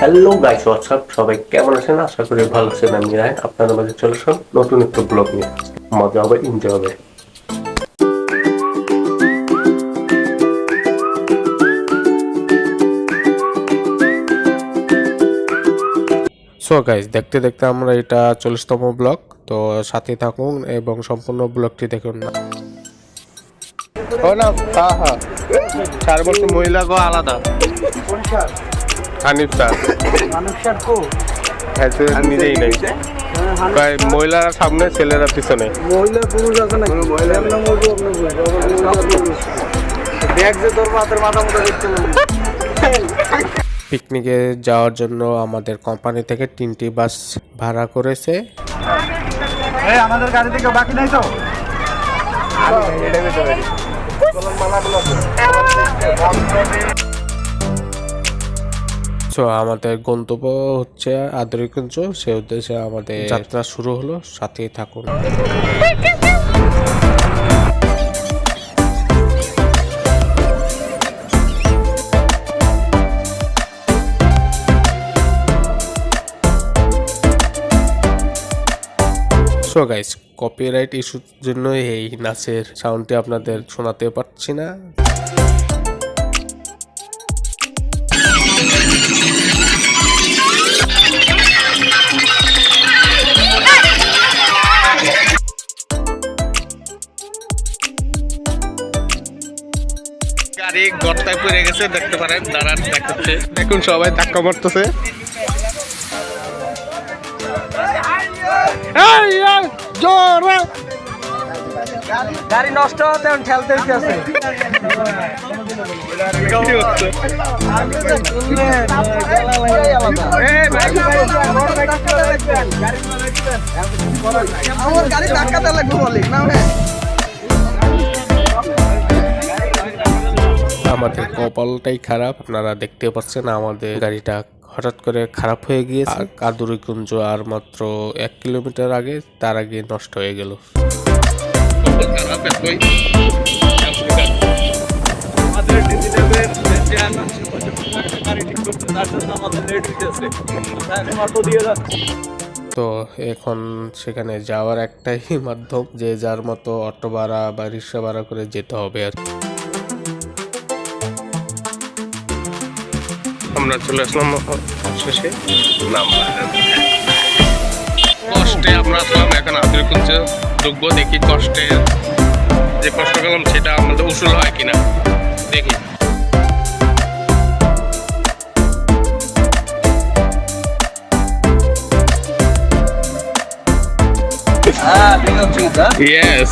Hello guys, WhatsApp, সবাই কেমন আছেন? আশা করি ভালো আছেন। আমি রায়ন, আপনাদের মাঝে চলে আসলাম নতুন একটা ব্লগ নিয়ে। মজা হবে, এনজয় হবে। সো গাইস, দেখতে দেখতে আমরা এটা 40তম ব্লগ, তো সাথে থাকুন এবং সম্পূর্ণ ব্লগটি দেখুন না। ও না, হ্যাঁ হ্যাঁ, 4 বছর মহিলা গো আলাদা। হানিফ স্যার কো নিজেই নেই, মহিলারা সামনে, ছেলেরা পিছনে। মহিলা পুরুষ আছে না? মহিলা দেখ যে তোর মাথার মাথা মতো দেখতে পিকনিকে যাওয়ার জন্য আমাদের কোম্পানি থেকে 3টি বাস ভাড়া করেছে। আমাদের গাড়ি থেকে বাকি নাই তো? তো আমাদের গন্তব্য হচ্ছে আদরিকুঞ্জ, সে উদ্দেশ্যে আমাদের যাত্রা শুরু হলো। সাথেই থাকুন। সো গাইস, কপিরাইট ইস্যুর জন্য এই নাচের সাউন্ডটি আপনাদের শোনাতে পারছি না। গাড়ি গর্তায় পড়ে গেছে, দেখতে পারেন, দাঁড়ান দেখাচ্ছে। দেখুন সবাই ধাক্কা মারতেছে। গাড়ি নষ্ট হতে ঠেলতে আছে। আমার গাড়ি ধাক্কা দিলে ঘুমালি না? আমাদের কপালটাই খারাপ, আপনারা দেখতে পাচ্ছেন। আমাদের গাড়িটা হঠাৎ করে খারাপ হয়ে গিয়েছে। কাদুরিকুঞ্জ আর মাত্র 1 কিলোমিটার আগে, তার আগে নষ্ট হয়ে গেল। তো এখন সেখানে যাওয়ার একটাই মাধ্যম, যে যার মতো অটো ভাড়া বা রিক্সা ভাড়া করে যেতে হবে আর। আমরা চলে আসলাম শেষে কষ্টে আমরা আসলাম। এখন আদরিকুঞ্জে ঢুকবো, দেখি কষ্টের যে কষ্ট করলাম সেটা আমাদের উসুল হয় কিনা দেখি। Yes.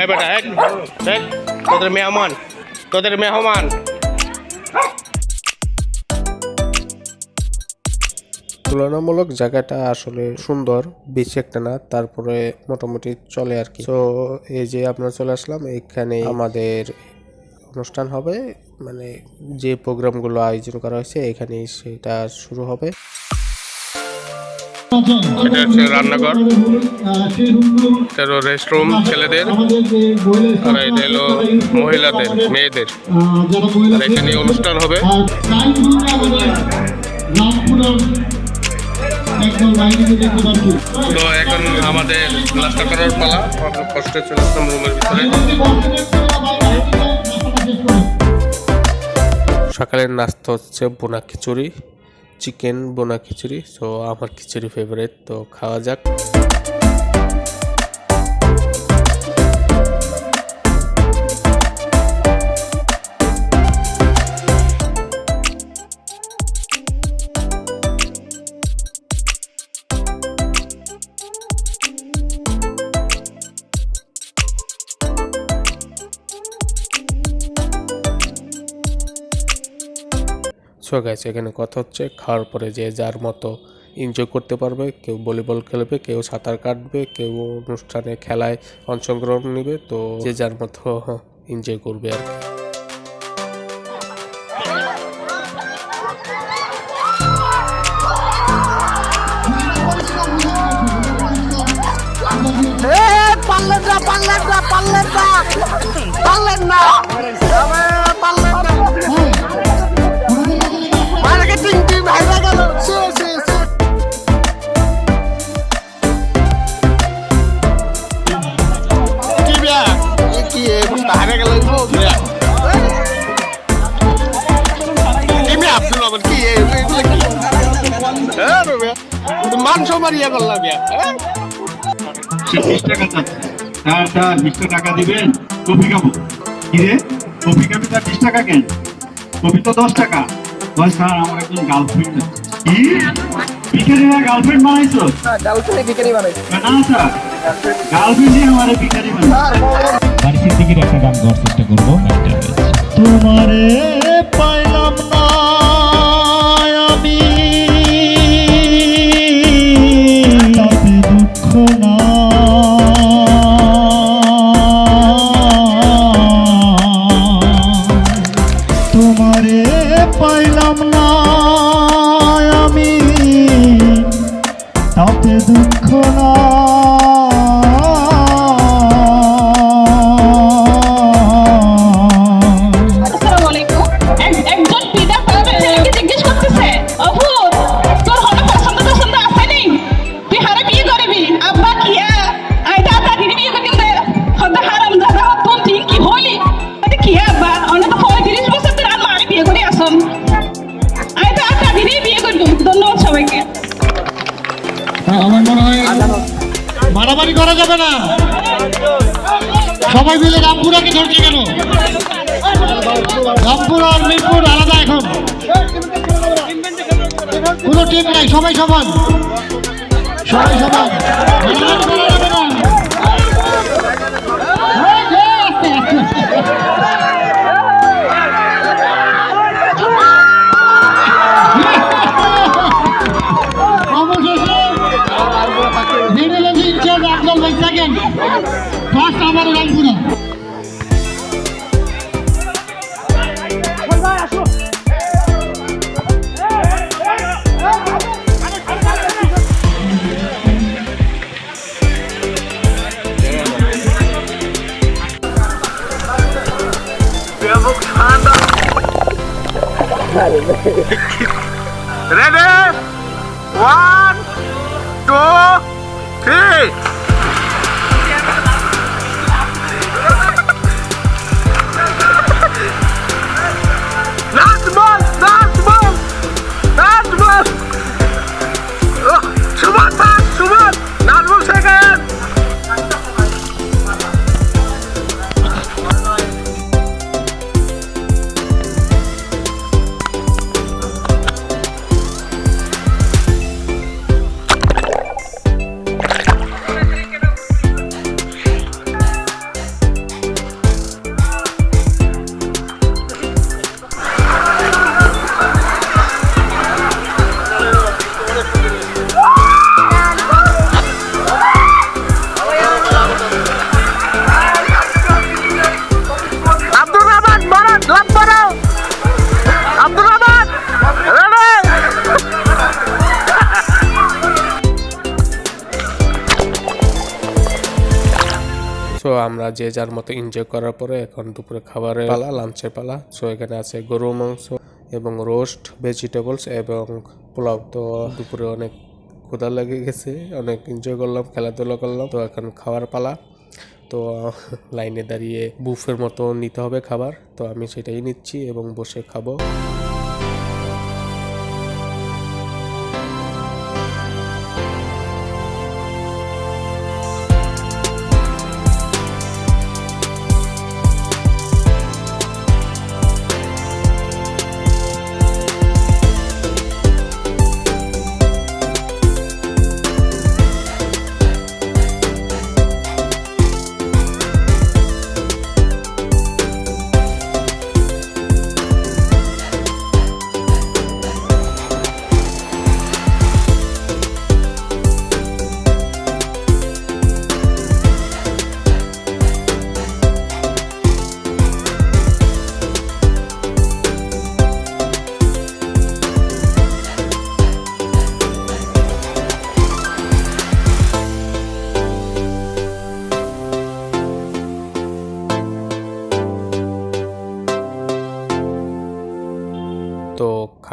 বেটা, তোদের মেহমান। তুলনামূলক জায়গাটা আসলে সুন্দর, বেশি একটা না, তারপরে মোটামুটি চলে আর কি। তো এই যে আমরা চলে আসলাম, এখানে আমাদের অনুষ্ঠান হবে, মানে যে প্রোগ্রামগুলো আয়োজন করা হয়েছে এখানে সেটা শুরু হবে। এটা হচ্ছে রান্নাঘর, এটা রেস্টরুম ছেলেদের, আর এটা হলো মহিলাদের, মেয়েদের। আর এখানে অনুষ্ঠান হবে। তো এখন আমাদের নাস্তা করার পালা। কষ্টে চলে আসলাম রুমের ভিতরে। সকালের নাস্তা হচ্ছে বোনা খিচুড়ি, চিকেন বোনা খিচুড়ি। তো আমার খিচুড়ি ফেভারিট, তো খাওয়া যাক। সো গাইস, এখানে কথা হচ্ছে খাওয়ার পরে যে যার মতো এনজয় করতে পারবে। কেউ ভলিবল খেলবে, কেউ সাঁতার কাটবে, কেউ অনুষ্ঠানে খেলায় অংশগ্রহণ নেবে। তো যে যার মতো এনজয় করবে আর কি। সে 20 টাকা চাচ্ছে। স্যার 20 টাকা দিবেন, কফি খাবো। কিরে কফি খাবি তার 20 টাকা কেন? কফি তো 10 টাকা। বল স্যার আমার একজন গার্লফ্রেন্ড আছে। কি ভিখারিরা গার্লফ্রেন্ড বানাইছো? গার্লফ্রেন্ডে ভিখারি বানাইছে না স্যার, গার্লফ্রেন্ডই আমার ভিখারি বানাইছে। বাড়ি সিদ্দিকীর একটা গান গাওয়ার চেষ্টা করবো। তোমারে পাইলাম না আমি, তাতে দুঃখ না, তোমারে পাইলাম না আমি, তাতে দুঃখ না। আমার মনে হয় মারামারি করা যাবে না। সবাই মিলে রামপুরাকে ধরছে কেন? রামপুর আর মিরপুর আলাদা, এখন কোনো টিম নাই, সবাই সমান, সবাই সমান। মারামারি করা যাবে না। ফার্স্ট আমার রামপুরা। Ready? 1, 2, 3. সো আমরা যে যার মতো এনজয় করার পরে এখন দুপুরে খাবারের পালা, লাঞ্চের পালা। সো এখানে আছে গরুর মাংস এবং রোস্ট, ভেজিটেবলস এবং পোলাও। তো দুপুরে অনেক ক্ষুধা লেগে গেছে, অনেক এনজয় করলাম, খেলাধুলা করলাম। তো এখন খাওয়ার পালা। তো লাইনে দাঁড়িয়ে বুফের মতো নিতে হবে খাবার। তো আমি সেটাই নিচ্ছি এবং বসে খাবো।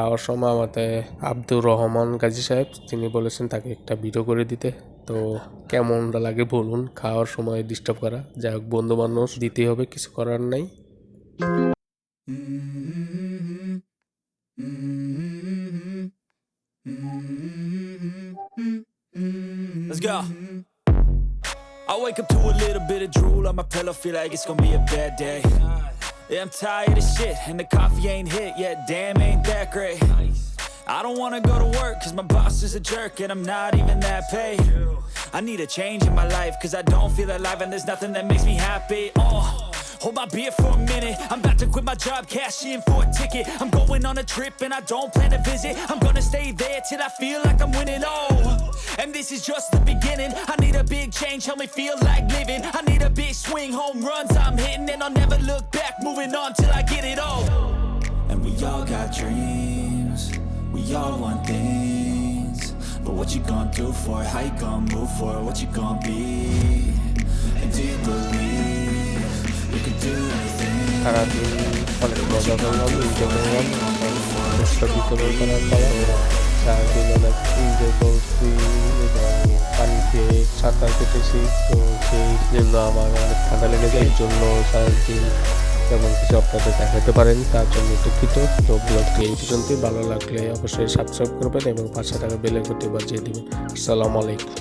খাওয়ার সময় আমাদের আব্দুর রহমান গাজী সাহেব তিনি বলেছেন তাকে একটা ভিডিও করে দিতে। তো কেমনটা লাগে বলুন, খাওয়ার সময় ডিস্টার্ব করা। যাই হোক, বন্ধু বান্ধব দিতেই হবে, কিছু করার নাই। Let's go. I wake up to a little bit of drool on my pillow, feel like it's gonna be a bad day. Yeah, I'm tired of shit, and the coffee ain't hit yet, damn, ain't that great. I don't wanna go to work, cause my boss is a jerk, and I'm not even that paid. I need a change in my life, cause I don't feel alive, and there's nothing that makes me happy. Hold my beer for a minute, I'm about to quit my job, cash in for a ticket. I'm going on a trip, and I don't plan to visit. I'm gonna stay there till I feel like I'm winning, and this is just the beginning. I need a big change, help me feel like living. I need a big swing, home runs I'm hitting, and I'll never look back, moving on till I get it all. And we all got dreams, we all want things, but what you gonna do for it? How you gonna move for it? What you gonna be? And do you believe you can do anything? সারাদিন অনেক মজা করলাম, enjoy করলাম, পুরস্কার বিতরণ করার পর সারাদিন অনেক এনজয় করছি এবং পানি খেয়ে সাঁতার কেটেছি। তো সেই জন্য আমার অনেক ঠান্ডা লেগে যায়, এই জন্য সারাদিন তেমন কিছু আপনাদের দেখাতে পারেন, তার জন্য দুঃখিত। তো ব্লগটি এই পর্যন্তই, ভালো লাগলে অবশ্যই সাবস্ক্রাইব করবেন এবং পাশে থাকা বেল আইকনটি বাজিয়ে দিবেন। আসসালামু আলাইকুম।